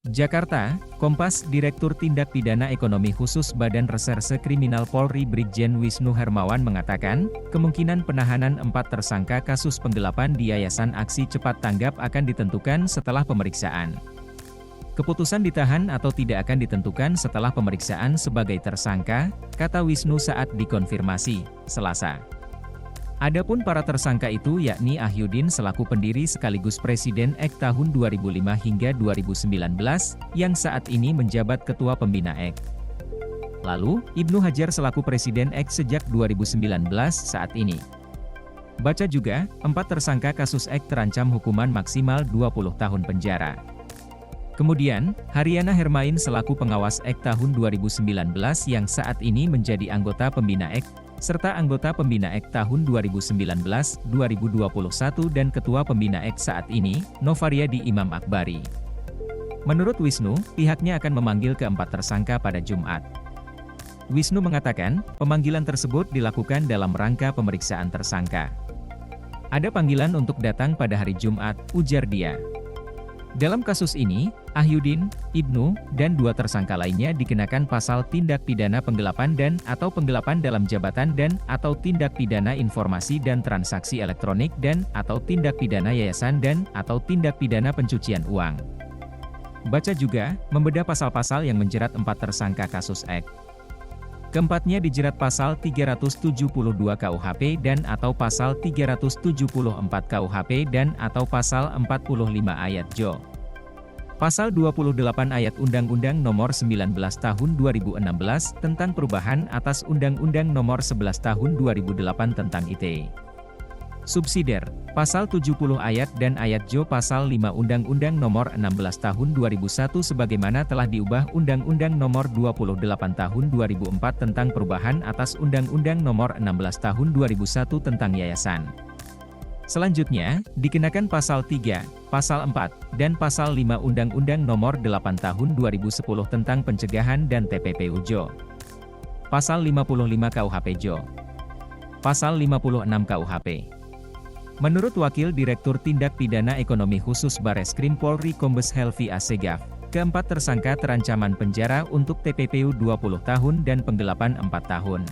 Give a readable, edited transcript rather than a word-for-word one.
Jakarta, Kompas. Direktur Tindak Pidana Ekonomi Khusus Badan Reserse Kriminal Polri Brigjen Wisnu Hermawan mengatakan, kemungkinan penahanan 4 tersangka kasus penggelapan di Yayasan Aksi Cepat Tanggap akan ditentukan setelah pemeriksaan. Keputusan ditahan atau tidak akan ditentukan setelah pemeriksaan sebagai tersangka, kata Wisnu saat dikonfirmasi, Selasa. Adapun para tersangka itu yakni Ahyudin selaku pendiri sekaligus Presiden EK tahun 2005 hingga 2019, yang saat ini menjabat Ketua Pembina EK. Lalu, Ibnu Hajar selaku Presiden EK sejak 2019 saat ini. Baca juga, 4 tersangka kasus EK terancam hukuman maksimal 20 tahun penjara. Kemudian, Haryana Hermain selaku pengawas EK tahun 2019 yang saat ini menjadi anggota Pembina EK, serta anggota Pembina EK tahun 2019, 2021 dan Ketua Pembina EK saat ini, Novaryadi Imam Akbari. Menurut Wisnu, pihaknya akan memanggil keempat tersangka pada Jumat. Wisnu mengatakan, pemanggilan tersebut dilakukan dalam rangka pemeriksaan tersangka. Ada panggilan untuk datang pada hari Jumat, ujar dia. Dalam kasus ini, Ahyudin, Ibnu, dan 2 tersangka lainnya dikenakan pasal tindak pidana penggelapan dan atau penggelapan dalam jabatan dan atau tindak pidana informasi dan transaksi elektronik dan atau tindak pidana yayasan dan atau tindak pidana pencucian uang. Baca juga, membedah pasal-pasal yang menjerat 4 tersangka kasus EK. Keempatnya dijerat pasal 372 KUHP dan atau pasal 374 KUHP dan atau pasal 45 ayat Jo. Pasal 28 ayat Undang-Undang Nomor 19 Tahun 2016 tentang perubahan atas Undang-Undang Nomor 11 Tahun 2008 tentang ITE. Subsidiar, Pasal 70 ayat dan ayat Jo Pasal 5 Undang-Undang Nomor 16 Tahun 2001 sebagaimana telah diubah Undang-Undang Nomor 28 Tahun 2004 tentang perubahan atas Undang-Undang Nomor 16 Tahun 2001 tentang Yayasan. Selanjutnya, dikenakan Pasal 3, Pasal 4, dan Pasal 5 Undang-Undang Nomor 8 Tahun 2010 tentang Pencegahan dan TPPU Jo. Pasal 55 KUHP Jo. Pasal 56 KUHP. Menurut Wakil Direktur Tindak Pidana Ekonomi Khusus Bareskrim Polri Kombes Helvi Assegaf, keempat tersangka terancaman penjara untuk TPPU 20 tahun dan penggelapan 4 tahun.